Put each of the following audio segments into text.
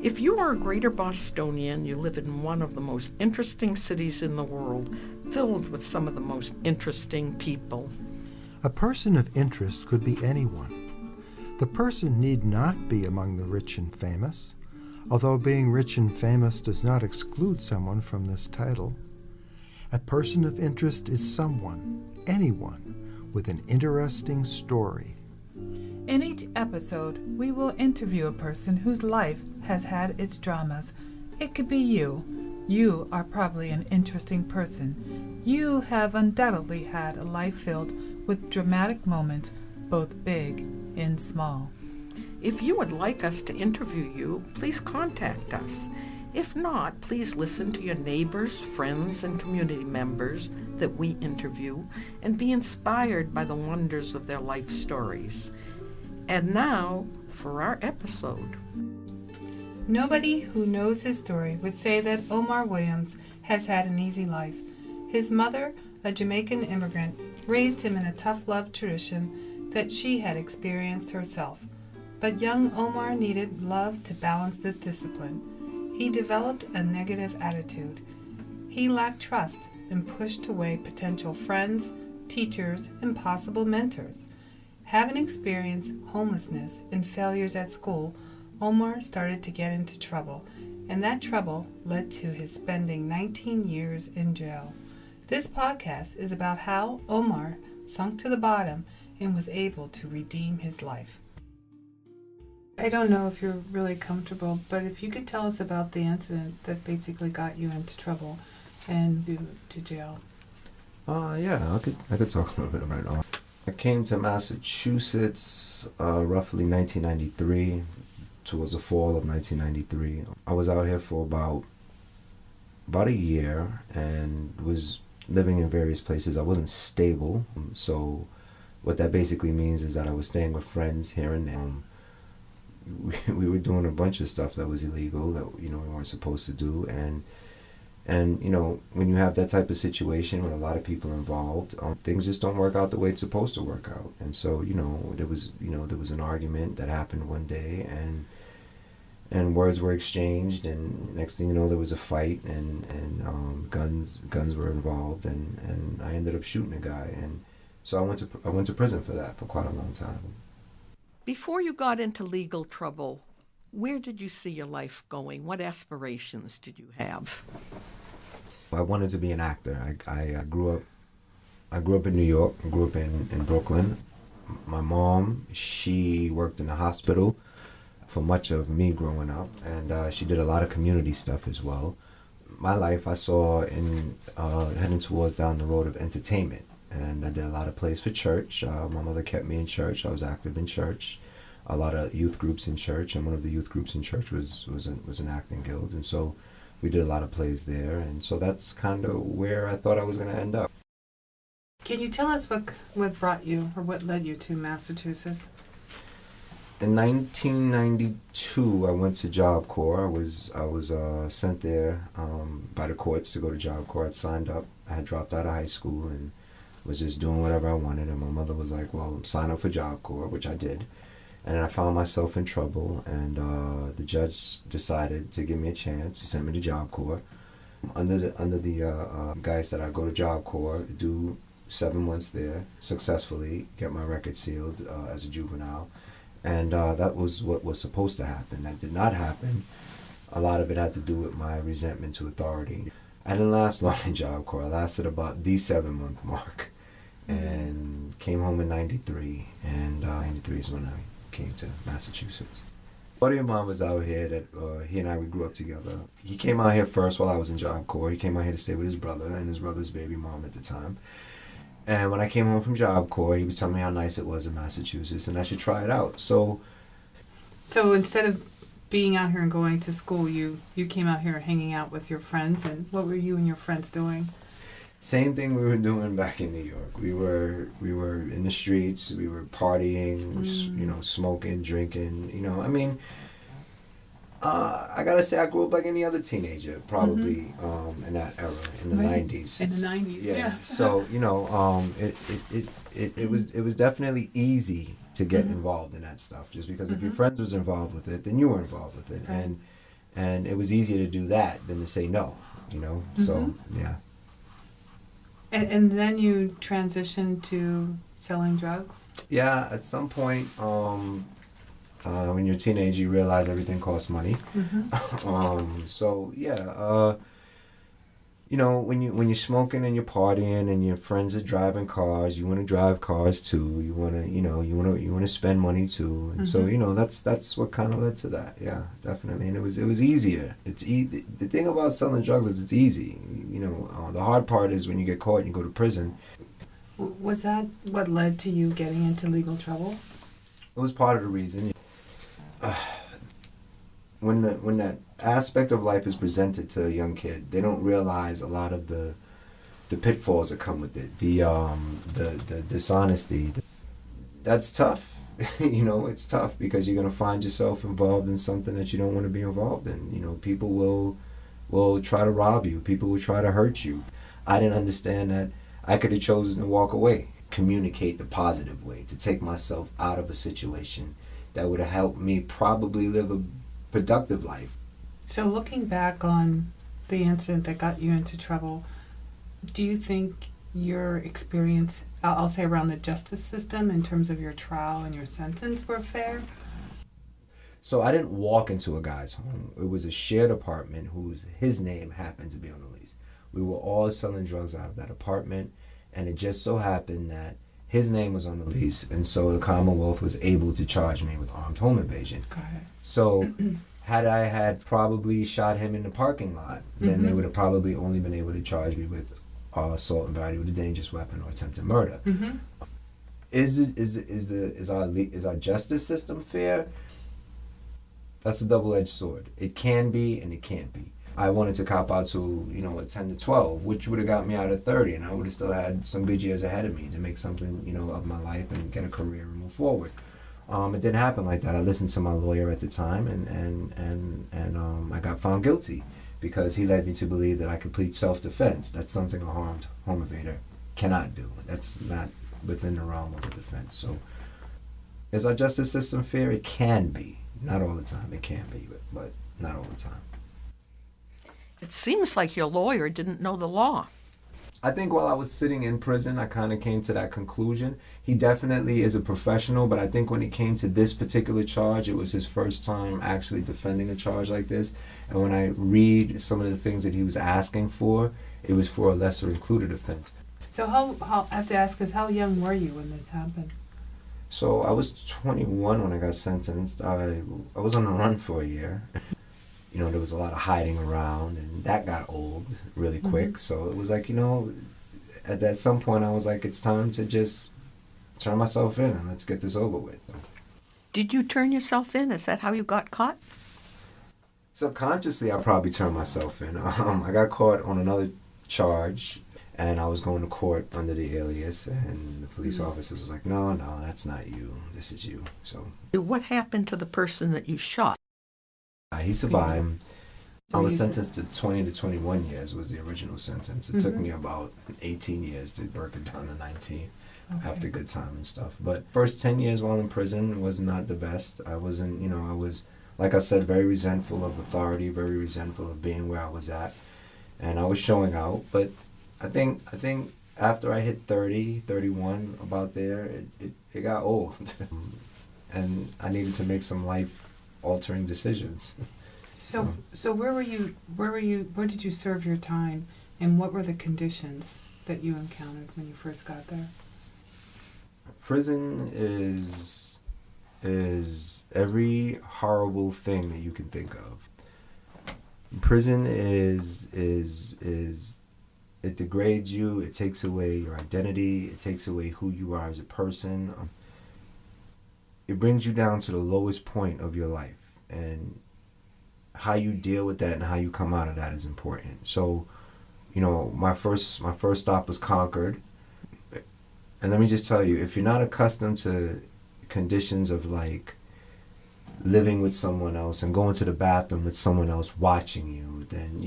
If you are a greater Bostonian, you live in one of the most interesting cities in the world, filled with some of the most interesting people. A person of interest could be anyone. The person need not be among the rich and famous, although being rich and famous does not exclude someone from this title. A person of interest is someone, anyone, with an interesting story. In each episode, we will interview a person whose life has had its dramas. It could be you. You are probably an interesting person. You have undoubtedly had a life filled with dramatic moments, both big and small. If you would like us to interview you, please contact us. If not, please listen to your neighbors, friends, and community members that we interview and be inspired by the wonders of their life stories. And now, for our episode. Nobody who knows his story would say that Omar Williams has had an easy life. His mother, a Jamaican immigrant, raised him in a tough love tradition that she had experienced herself. But young Omar needed love to balance this discipline. He developed a negative attitude. He lacked trust and pushed away potential friends, teachers, and possible mentors. Having experienced homelessness and failures at school, Omar started to get into trouble, and that trouble led to his spending 19 years in jail. This podcast is about how Omar sunk to the bottom and was able to redeem his life. I don't know if you're really comfortable, but if you could tell us about the incident that basically got you into trouble and to jail. Yeah, I could talk a little bit about it. I came to Massachusetts roughly 1993, towards the fall of 1993. I was out here for about a year and was living in various places. I wasn't stable, so what that basically means is that I was staying with friends here and there. We were doing a bunch of stuff that was illegal that we weren't supposed to do, and when you have that type of situation with a lot of people involved, things just don't work out the way it's supposed to work out. And so there was an argument that happened one day, and words were exchanged, and next thing you know there was a fight, and guns were involved, and I ended up shooting a guy, and so I went to prison for that for quite a long time. Before you got into legal trouble, where did you see your life going? What aspirations did you have? I wanted to be an actor. I grew up in New York. I grew up in Brooklyn. My mom, she worked in the hospital for much of me growing up, and she did a lot of community stuff as well. My life I saw in heading towards down the road of entertainment, and I did a lot of plays for church. My mother kept me in church. I was active in church. A lot of youth groups in church, and one of the youth groups in church was an acting guild, and so we did a lot of plays there, and so that's kind of where I thought I was going to end up. Can you tell us what brought you or what led you to Massachusetts? In 1992, I went to Job Corps. I was sent there by the courts to go to Job Corps. I'd signed up. I had dropped out of high school and was just doing whatever I wanted, and my mother was like, well, sign up for Job Corps, which I did. And I found myself in trouble, and the judge decided to give me a chance. He sent me to Job Corps. Under the guys that I go to Job Corps, do 7 months there, successfully get my record sealed as a juvenile. And that was what was supposed to happen. That did not happen. A lot of it had to do with my resentment to authority. I didn't last long in Job Corps. I lasted about the 7-month mark, and came home in 93, and 93 is when I came to Massachusetts. A buddy of mine was out here that he and I, we grew up together. He came out here first while I was in Job Corps. He came out here to stay with his brother and his brother's baby mom at the time. And when I came home from Job Corps, he was telling me how nice it was in Massachusetts and I should try it out. So instead of being out here and going to school, you came out here hanging out with your friends, and what were you and your friends doing? Same thing we were doing back in New York. We were in the streets, we were partying, smoking, drinking, I mean, I gotta say I grew up like any other teenager, probably in that era, in the 90s. In the 90s, yeah. Yes. So, it was definitely easy to get involved in that stuff, just because if your friends was involved with it, then you were involved with it. Right. And it was easier to do that than to say no, So, yeah. And then you transitioned to selling drugs? Yeah, at some point, when you're a teenager, you realize everything costs money. So, yeah, when you're smoking and you're partying and your friends are driving cars, you want to drive cars too. You want to, you want to spend money too. And so, that's what kind of led to that. Yeah, definitely. And it was easier. The thing about selling drugs is it's easy. The hard part is when you get caught and you go to prison. Was that what led to you getting into legal trouble? It was part of the reason. When that aspect of life is presented to a young kid, they don't realize a lot of the pitfalls that come with it, the dishonesty. That's tough. It's tough because you're gonna find yourself involved in something that you don't want to be involved in. People will try to rob you. People will try to hurt you. I didn't understand that. I could have chosen to walk away, communicate the positive way, to take myself out of a situation that would have helped me probably live a productive life. So looking back on the incident that got you into trouble, do you think your experience, I'll say around the justice system in terms of your trial and your sentence, were fair? So I didn't walk into a guy's home. It was a shared apartment his name happened to be on the lease. We were all selling drugs out of that apartment, and it just so happened that his name was on the lease, and so the Commonwealth was able to charge me with armed home invasion. Got it. So had I had probably shot him in the parking lot, then they would have probably only been able to charge me with assault and battery with a dangerous weapon or attempted murder. Is our justice system fair? That's a double-edged sword. It can be and it can't be. I wanted to cop out to, a 10 to 12, which would have got me out at 30, and I would have still had some good years ahead of me to make something, of my life and get a career and move forward. It didn't happen like that. I listened to my lawyer at the time, and I got found guilty because he led me to believe that I could plead self-defense. That's something a armed home invader cannot do. That's not within the realm of a defense. So, is our justice system fair? It can be. Not all the time. It can be, but not all the time. It seems like your lawyer didn't know the law. I think while I was sitting in prison, I kind of came to that conclusion. He definitely is a professional, but I think when it came to this particular charge, it was his first time actually defending a charge like this. And when I read some of the things that he was asking for, it was for a lesser included offense. So how I have to ask is, how young were you when this happened? So I was 21 when I got sentenced. I was on the run for a year. There was a lot of hiding around, and that got old really quick. So it was like, at some point I was like, it's time to just turn myself in and let's get this over with. Did you turn yourself in? Is that how you got caught? Subconsciously, I probably turned myself in. I got caught on another charge, and I was going to court under the alias, and the police officers was like, no, that's not you. This is you. So What happened to the person that you shot? He survived. So I was sentenced to 20 to 21 years was the original sentence. It took me about 18 years to work it down to 19 after good time and stuff. But first 10 years while in prison was not the best. I wasn't, I was, like I said, very resentful of authority, very resentful of being where I was at. And I was showing out. But I think after I hit 30, 31, about there, it got old. And I needed to make some life-altering decisions. So where did you serve your time, and what were the conditions that you encountered when you first got there? Prison is every horrible thing that you can think of. Prison is it degrades you, it takes away your identity, it takes away who you are as a person. It brings you down to the lowest point of your life, and how you deal with that and how you come out of that is important. So, my first stop was Concord. And let me just tell you, if you're not accustomed to conditions of like living with someone else and going to the bathroom with someone else watching you, then,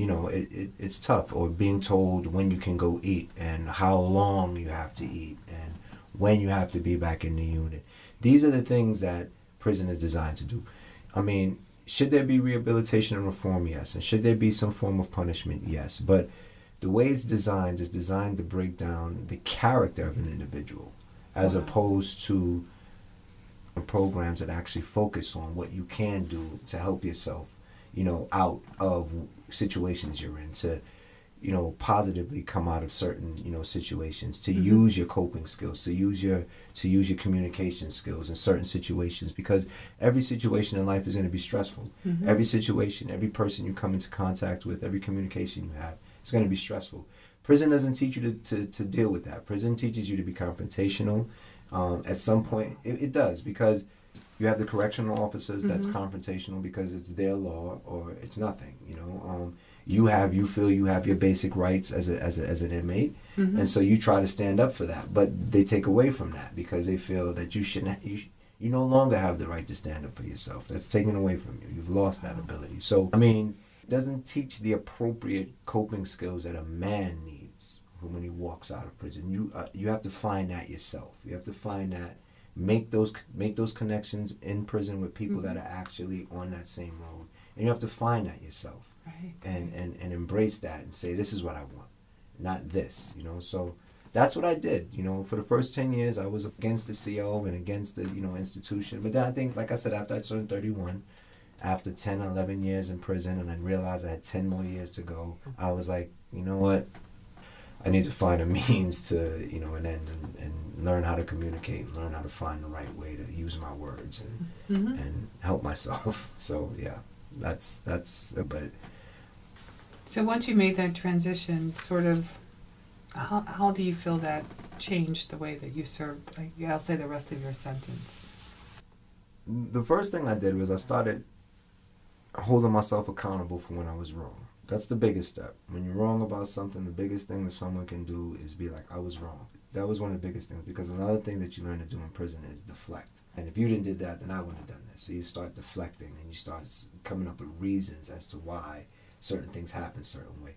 it's tough. Or being told when you can go eat and how long you have to eat and when you have to be back in the unit. These are the things that prison is designed to do. I mean, should there be rehabilitation and reform? Yes. And should there be some form of punishment? Yes. But the way it's designed is designed to break down the character of an individual, as opposed to programs that actually focus on what you can do to help yourself, out of situations you're in, to, positively come out of certain, situations, to use your coping skills, to use your communication skills in certain situations, because every situation in life is going to be stressful. Every situation, every person you come into contact with, every communication you have, it's going to be stressful. Prison doesn't teach you to deal with that. Prison teaches you to be confrontational. At some point, it does, because you have the correctional officers that's confrontational because it's their law or it's nothing. You feel you have your basic rights as an inmate, and so you try to stand up for that. But they take away from that because they feel that you no longer have the right to stand up for yourself. That's taken away from you. You've lost that ability. So it doesn't teach the appropriate coping skills that a man needs when he walks out of prison. You have to find that yourself. You have to find that, make those connections in prison with people that are actually on that same road, and you have to find that yourself, and embrace that and say, this is what I want, not this. So that's what I did. For the first 10 years, I was against the CO and against the institution. But then I think, like I said, after I turned 31. After 10, 11 years in prison, and I realized I had 10 more years to go, I was like, you know what? I need to find a means to, an end and learn how to communicate, and learn how to find the right way to use my words and help myself. So, yeah, that's but. So once you made that transition, sort of, how do you feel that changed the way that you served, I'll say, the rest of your sentence? The first thing I did was I started holding myself accountable for when I was wrong. That's the biggest step. When you're wrong about something, the biggest thing that someone can do is be like, I was wrong. That was one of the biggest things, because another thing that you learn to do in prison is deflect. And if you didn't did that, then I wouldn't have done this. So you start deflecting, and you start coming up with reasons as to why certain things happen a certain way.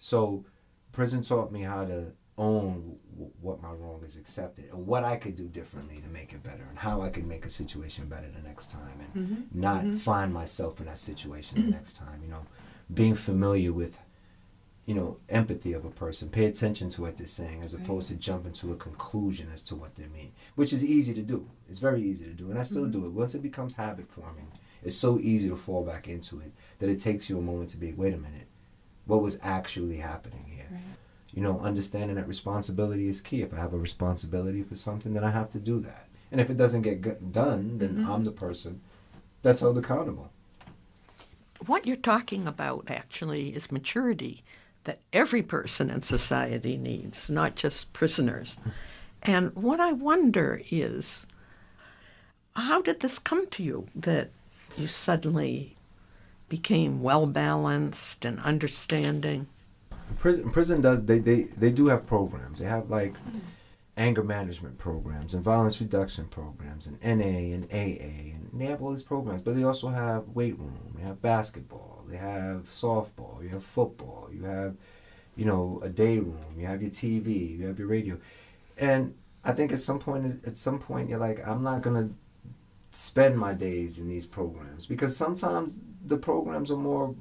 So prison taught me how to own what my wrong is, accepted, and what I could do differently to make it better, and how I could make a situation better the next time, and not find myself in that situation the next time. Being familiar with, empathy of a person, pay attention to what they're saying, as opposed to jumping to a conclusion as to what they mean, which is easy to do. It's very easy to do, and I still do it. Once it becomes habit forming, it's so easy to fall back into it that it takes you a moment to be, wait a minute, what was actually happening here? Understanding that responsibility is key. If I have a responsibility for something, then I have to do that. And if it doesn't get done, then I'm the person that's held accountable. What you're talking about, actually, is maturity that every person in society needs, not just prisoners. And what I wonder is, how did this come to you, that you suddenly became well-balanced and understanding? Prison does, they do have programs. They have anger management programs and violence reduction programs and NA and AA, and they have all these programs. But they also have weight room, they have basketball, they have softball, you have football, you have a day room, you have your TV, you have your radio. And I think at some point you're like, I'm not gonna spend my days in these programs, because sometimes the programs are more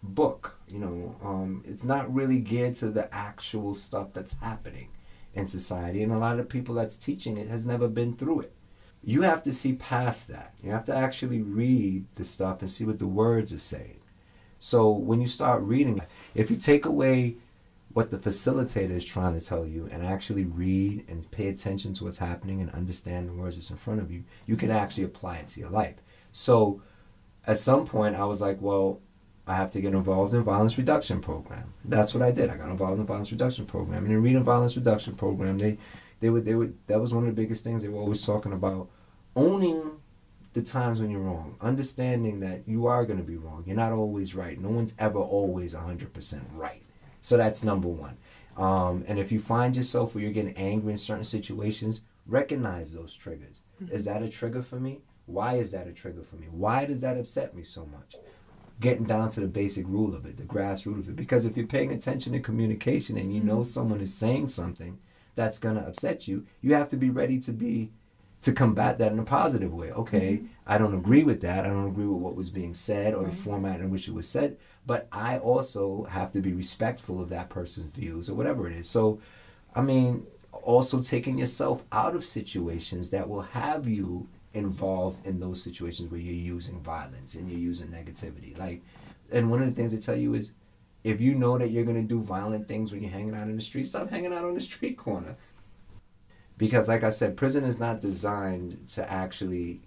book, it's not really geared to the actual stuff that's happening in society, and a lot of people that's teaching it has never been through it. You have to see past that. You have to actually read the stuff and see what the words are saying. So when you start reading, if you take away what the facilitator is trying to tell you and actually read and pay attention to what's happening and understand the words that's in front of you, you can actually apply it to your life. So at some point I was like, well, I have to get involved in a violence reduction program. That's what I did. I got involved in the violence reduction program. And in reading violence reduction program, they would that was one of the biggest things they were always talking about, owning the times when you're wrong, understanding that you are going to be wrong. You're not always right. No one's ever always 100% right. So that's number one. And if you find yourself where you're getting angry in certain situations, recognize those triggers. Is that a trigger for me? Why is that a trigger for me? Why does that upset me so much? Getting down to the basic rule of it, the grassroots of it. Because if you're paying attention to communication and you know someone is saying something that's going to upset you, you have to be ready to be to combat that in a positive way. Okay, I don't agree with that. I don't agree with what was being said or the format in which it was said, but I also have to be respectful of that person's views or whatever it is. So, I mean, also taking yourself out of situations that will have you involved in those situations where you're using violence and you're using negativity. Like, and one of the things they tell you is, if you know that you're going to do violent things when you're hanging out in the street, stop hanging out on the street corner. Because like I said, prison is not designed to actually,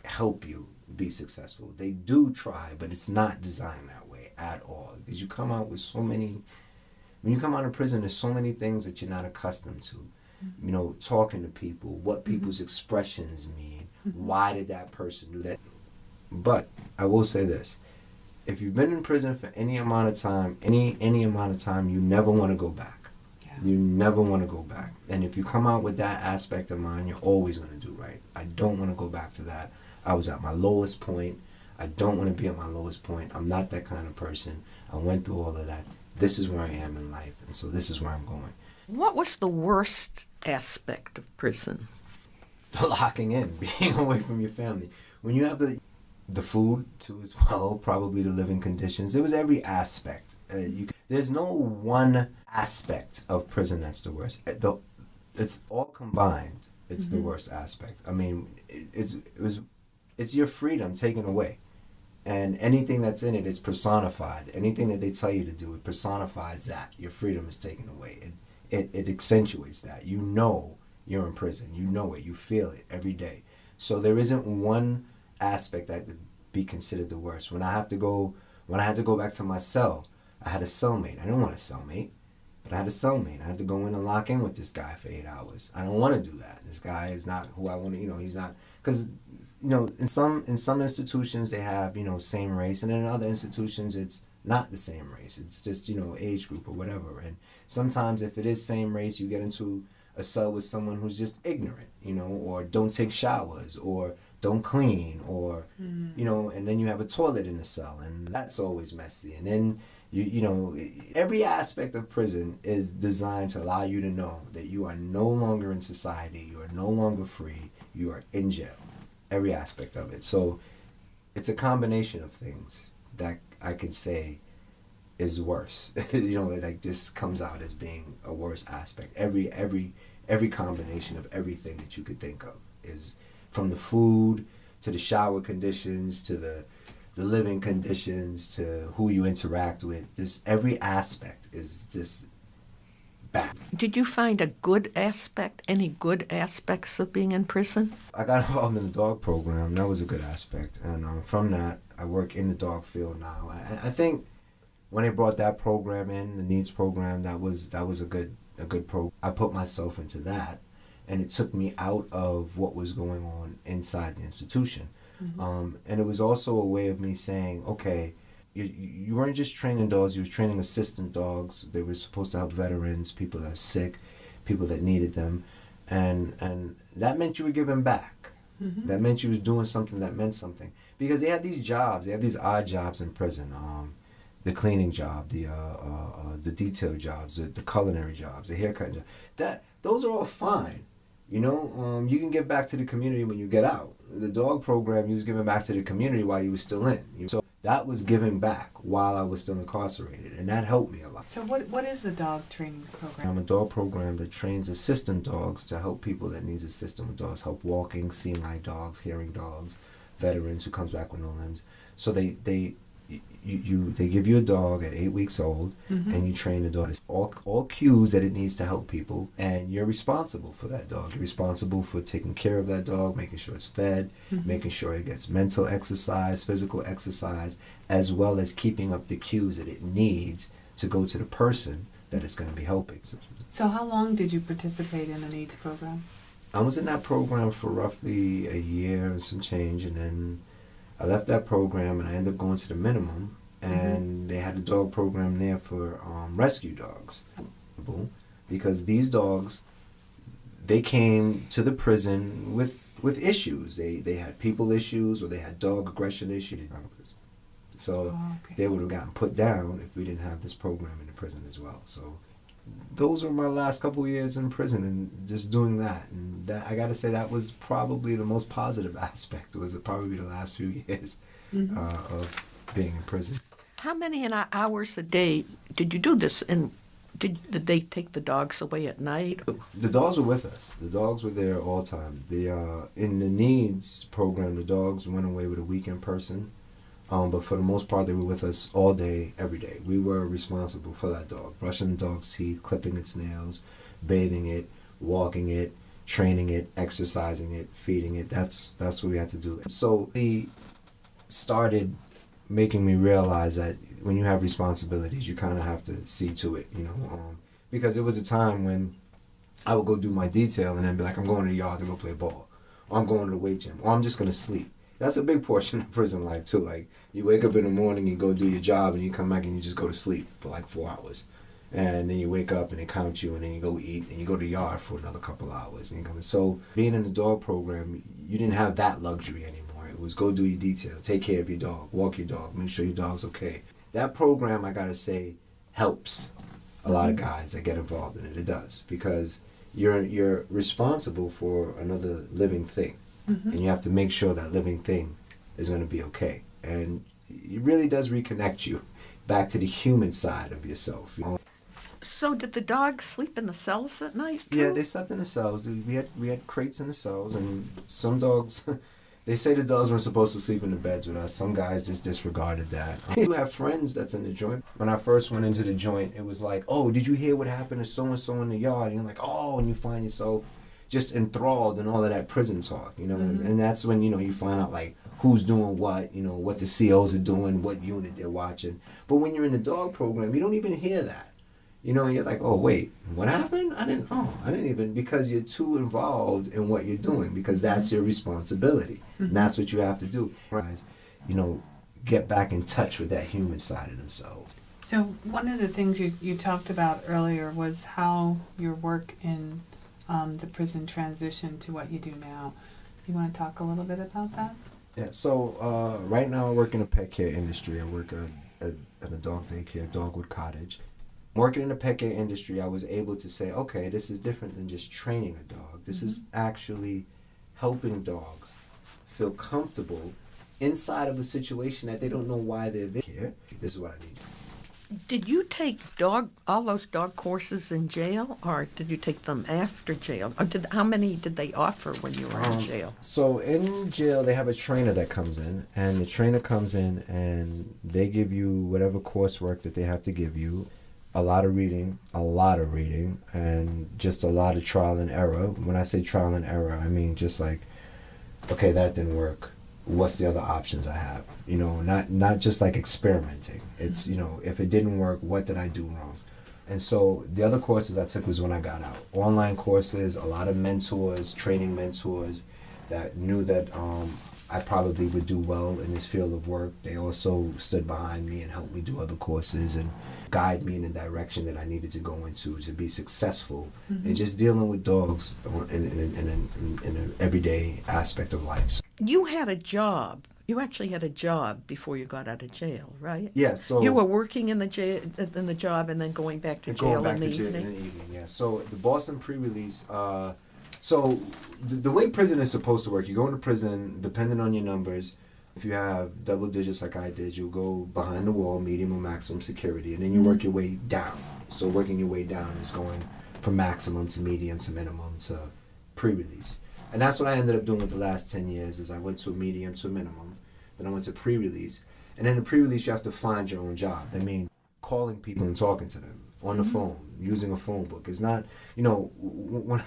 help you be successful. They do try, but it's not designed that way at all. Because you come out with when you come out of prison, there's so many things that you're not accustomed to. Talking to people, what people's expressions mean, why did that person do that? But I will say this. If you've been in prison for any amount of time, any amount of time, you never want to go back. You never want to go back. And if you come out with that aspect of mind, you're always going to do right. I don't want to go back to that. I was at my lowest point. I don't want to be at my lowest point. I'm not that kind of person. I went through all of that. This is where I am in life. And so this is where I'm going. What was the worst aspect of prison? The locking in, being away from your family. When you have the food, too, as well, probably the living conditions. It was every aspect. There's no one aspect of prison that's the worst. It's all combined. It's the worst aspect. I mean, it's your freedom taken away, and anything that's in it is personified. Anything that they tell you to do, it personifies that your freedom is taken away. It accentuates that. You're in prison. You know it. You feel it every day. So there isn't one aspect that would be considered the worst. When I had to go back to my cell, I had a cellmate. I didn't want a cellmate, but I had a cellmate. I had to go in and lock in with this guy for 8 hours. I don't want to do that. This guy is not who I want to, he's not, because, in some institutions they have, same race, and in other institutions it's not the same race. It's just, age group or whatever. And sometimes if it is same race, you get into a cell with someone who's just ignorant, or don't take showers, or don't clean, or, and then you have a toilet in the cell, and that's always messy. And then, every aspect of prison is designed to allow you to know that you are no longer in society, you are no longer free, you are in jail. Every aspect of it. So it's a combination of things that I can say is worse. Like this comes out as being a worse aspect. Every combination of everything that you could think of is, from the food to the shower conditions to the living conditions to who you interact with. Every aspect is just bad. Did you find a good aspect, any good aspects of being in prison? I got involved in the dog program. That was a good aspect. And from that, I work in the dog field now. I think when they brought that program in, the needs program, that was a good program. I put myself into that, and it took me out of what was going on inside the institution. And it was also a way of me saying, okay, you weren't just training dogs, you were training assistant dogs. They were supposed to help veterans, people that are sick, people that needed them. And that meant you were giving back. That meant you was doing something that meant something. Because they have these jobs, they have these odd jobs in prison. The cleaning job, the detail jobs, the culinary jobs, the haircut job. Those are all fine. You can give back to the community when you get out. The dog program, you was giving back to the community while you were still in. So that was giving back while I was still incarcerated, and that helped me a lot. So what is the dog training program? I'm a dog program that trains assistant dogs to help people that needs assistance with dogs, help walking, seeing eye dogs, hearing dogs, veterans who comes back with no limbs. So they give you a dog at 8 weeks old, and you train the dog. It's all cues that it needs to help people, and you're responsible for that dog. You're responsible for taking care of that dog, making sure it's fed, making sure it gets mental exercise, physical exercise, as well as keeping up the cues that it needs to go to the person that it's going to be helping. So how long did you participate in the needs program? I was in that program for roughly a year and some change, and then I left that program and I ended up going to the minimum, and they had a dog program there for rescue dogs. Because these dogs, they came to the prison with issues. They had people issues, or they had dog aggression issues. So they would have gotten put down if we didn't have this program in the prison as well. So those were my last couple of years in prison and just doing that. And that, I got to say, that was probably the most positive aspect. Was probably the last few years of being in prison. How many hours a day did you do this? And did they take the dogs away at night? The dogs were with us. The dogs were there all the time. In the needs program, the dogs went away with a weekend person. But for the most part, they were with us all day, every day. We were responsible for that dog, brushing the dog's teeth, clipping its nails, bathing it, walking it, training it, exercising it, feeding it. That's what we had to do. So he started making me realize that when you have responsibilities, you kind of have to see to it, because it was a time when I would go do my detail and then be like, I'm going to the yard to go play ball, or I'm going to the weight gym, or I'm just going to sleep. That's a big portion of prison life too. Like, you wake up in the morning, you go do your job, and you come back and you just go to sleep for like 4 hours. And then you wake up and they count you, and then you go eat, and you go to the yard for another couple hours. And you come. So being in the dog program, you didn't have that luxury anymore. It was go do your detail, take care of your dog, walk your dog, make sure your dog's okay. That program, I gotta say, helps a lot of guys that get involved in it. It does, because you're responsible for another living thing. And you have to make sure that living thing is going to be okay. And it really does reconnect you back to the human side of yourself. So did the dogs sleep in the cells at night too? Yeah, they slept in the cells. We had crates in the cells, and some dogs, they say the dogs weren't supposed to sleep in the beds with us. Some guys just disregarded that. I do have friends that's in the joint. When I first went into the joint, it was like, oh, did you hear what happened to so-and-so in the yard? And you're like, oh, and you find yourself just enthralled in all of that prison talk, and that's when, you find out, like, who's doing what, what the COs are doing, what unit they're watching. But when you're in the dog program, you don't even hear that, and you're like, oh, wait, what happened? I didn't even, because you're too involved in what you're doing, because that's your responsibility, and that's what you have to do. Get back in touch with that human side of themselves. So one of the things you talked about earlier was how your work in the prison transition to what you do now. You want to talk a little bit about that? Yeah, so right now I work in the pet care industry. I work at a dog daycare, Dogwood Cottage. Working in the pet care industry, I was able to say, okay, this is different than just training a dog. This is actually helping dogs feel comfortable inside of a situation that they don't know why they're there. This is what I need. Did you take all those dog courses in jail, or did you take them after jail? Or how many did they offer when you were in jail? So in jail, they have a trainer that comes in, and the trainer comes in and they give you whatever coursework that they have to give you. A lot of reading, and just a lot of trial and error. When I say trial and error, I mean just like, okay, that didn't work. What's the other options I have? Not just like experimenting. It's, if it didn't work, what did I do wrong? And so the other courses I took was when I got out. Online courses, a lot of mentors, training mentors that knew that I probably would do well in this field of work. They also stood behind me and helped me do other courses and guide me in the direction that I needed to go into to be successful in just dealing with dogs in an everyday aspect of life. You had a job. You actually had a job before you got out of jail, right? Yeah, so you were working in the job and then going back to jail in the evening. Yeah. So the Boston pre-release. So the way prison is supposed to work, you go into prison, depending on your numbers. If you have double digits like I did, you'll go behind the wall, medium or maximum security, and then you work your way down. So working your way down is going from maximum to medium to minimum to pre-release. And that's what I ended up doing with the last 10 years is I went to a medium to a minimum. Then I went to pre-release. And in the pre-release, you have to find your own job. That means calling people and talking to them on the phone, using a phone book. It's not, when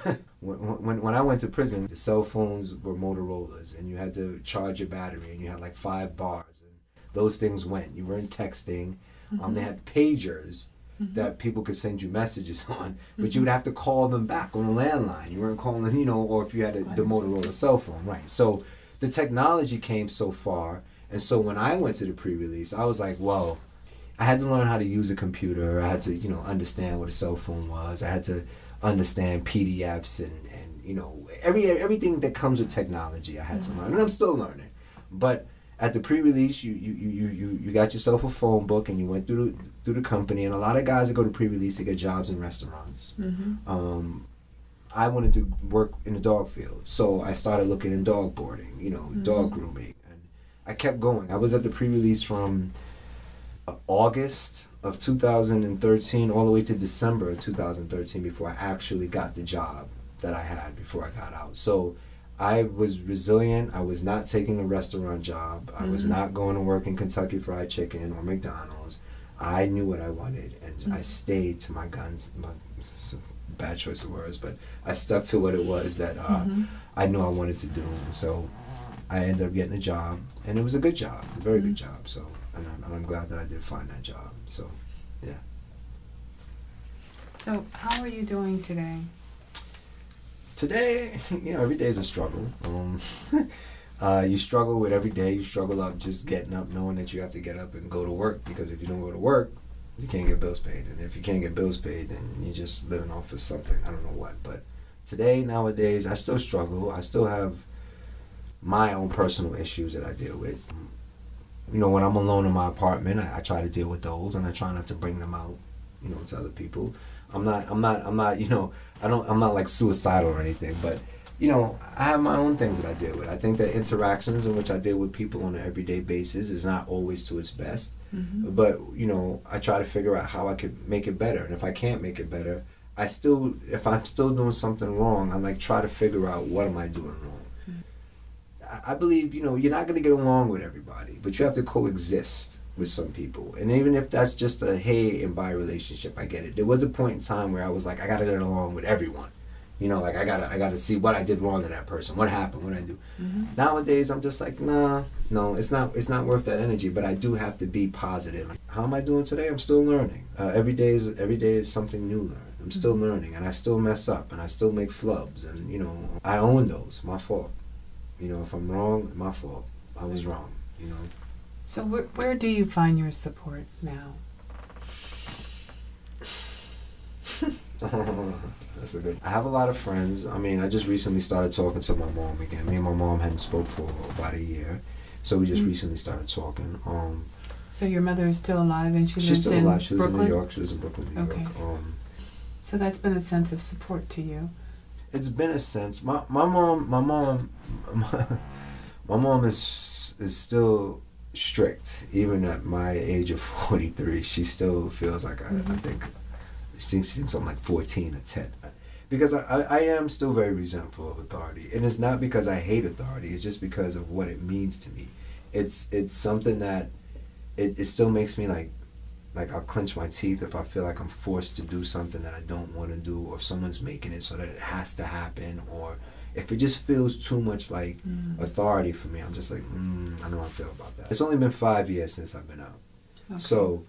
I went to prison, the cell phones were Motorola's, and you had to charge your battery, and you had like 5 bars, and those things went. You weren't texting. They had pagers that people could send you messages on, but you would have to call them back on a landline. You weren't calling, or if you had the Motorola cell phone, right? So the technology came so far, and so when I went to the pre-release, I was like, whoa. I had to learn how to use a computer. I had to, understand what a cell phone was. I had to understand PDFs and everything that comes with technology. I had to learn, and I'm still learning. But at the pre-release, you got yourself a phone book and you went through the company. And a lot of guys that go to pre-release, they get jobs in restaurants. Mm-hmm. I wanted to work in the dog field, so I started looking in dog boarding, dog grooming, and I kept going. I was at the pre-release from August of 2013 all the way to December of 2013 before I actually got the job that I had before I got out. So I was resilient. I was not taking a restaurant job. I was not going to work in Kentucky Fried Chicken or McDonald's. I knew what I wanted, and I stayed to my guns. Bad choice of words, but I stuck to what it was that I knew I wanted to do. And so I ended up getting a job, and it was a good job, a very good job. So, and I'm glad that I did find that job. So, yeah. So how are you doing today? Today, every day is a struggle. You struggle with every day. You struggle up just getting up, knowing that you have to get up and go to work, because if you don't go to work, you can't get bills paid. And if you can't get bills paid, then you're just living off of something. I don't know what. But today, nowadays, I still struggle. I still have my own personal issues that I deal with. When I'm alone in my apartment, I try to deal with those, and I try not to bring them out, to other people. I'm not, I'm not like suicidal or anything, but I have my own things that I deal with. I think that interactions in which I deal with people on an everyday basis is not always to its best. But, I try to figure out how I could make it better. And if I can't make it better, if I'm still doing something wrong, I try to figure out what am I doing wrong. I believe, you're not going to get along with everybody, but you have to coexist with some people. And even if that's just a hey and bye relationship, I get it. There was a point in time where I was like, I got to get along with everyone. I gotta see what I did wrong to that person. What happened? What I do? Nowadays, I'm just like, no, it's not worth that energy. But I do have to be positive. How am I doing today? I'm still learning. Every day is something new. I'm still learning, and I still mess up, and I still make flubs, and I own those. My fault. If I'm wrong, my fault. I was wrong. So where do you find your support now? That's a good. I have a lot of friends. I just recently started talking to my mom again. Me and my mom hadn't spoke for about a year, so we just recently started talking. So your mother is still alive, and she's still alive. She lives in New York. She lives in Brooklyn, New York. So that's been a sense of support to you. It's been a sense. My mom is still strict, even at my age of 43. She still feels like I think. She's something like 14 or 10. Because I am still very resentful of authority. And it's not because I hate authority, it's just because of what it means to me. It's something that it still makes me like I'll clench my teeth if I feel like I'm forced to do something that I don't want to do, or if someone's making it so that it has to happen, or if it just feels too much like authority for me. I'm just like, I don't know how I feel about that. It's only been 5 years since I've been out. Okay. So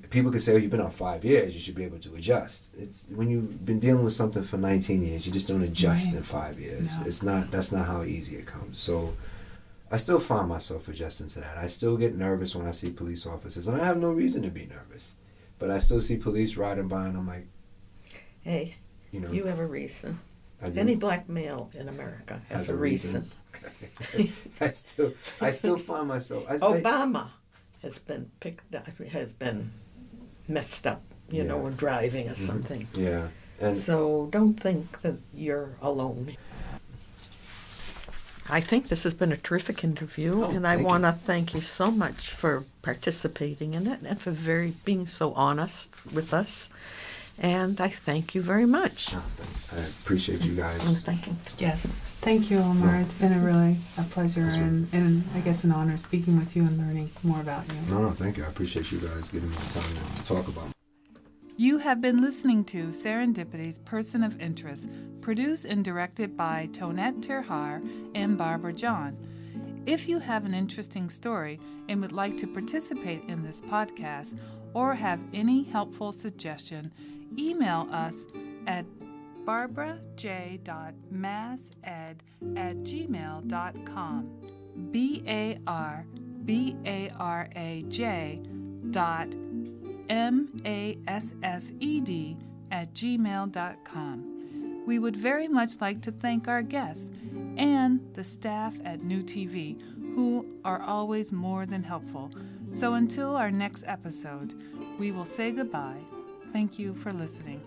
people could say, you've been out 5 years, you should be able to adjust. It's when you've been dealing with something for 19 years, you just don't adjust in 5 years. No. That's not how easy it comes. So I still find myself adjusting to that. I still get nervous when I see police officers, and I have no reason to be nervous. But I still see police riding by, and I'm like, hey, you have a reason. Any black male in America has a reason. I still find myself. Obama has been messed up, or driving or something. Yeah. And so don't think that you're alone. I think this has been a terrific interview, and I want to thank you so much for participating in it and for being so honest with us. And I thank you very much. I appreciate you guys. Thank you. Yes. Thank you, Omar. It's been a pleasure and I guess an honor speaking with you and learning more about you. No, thank you. I appreciate you guys giving me the time to talk about it. You have been listening to Serendipity's Person of Interest, produced and directed by Tonette Terhar and Barbara John. If you have an interesting story and would like to participate in this podcast or have any helpful suggestion, email us at barbaraj.massed@gmail.com. BARBARAJ.MASSED@gmail.com. We would very much like to thank our guests and the staff at New TV who are always more than helpful. So until our next episode, we will say goodbye. Thank you for listening.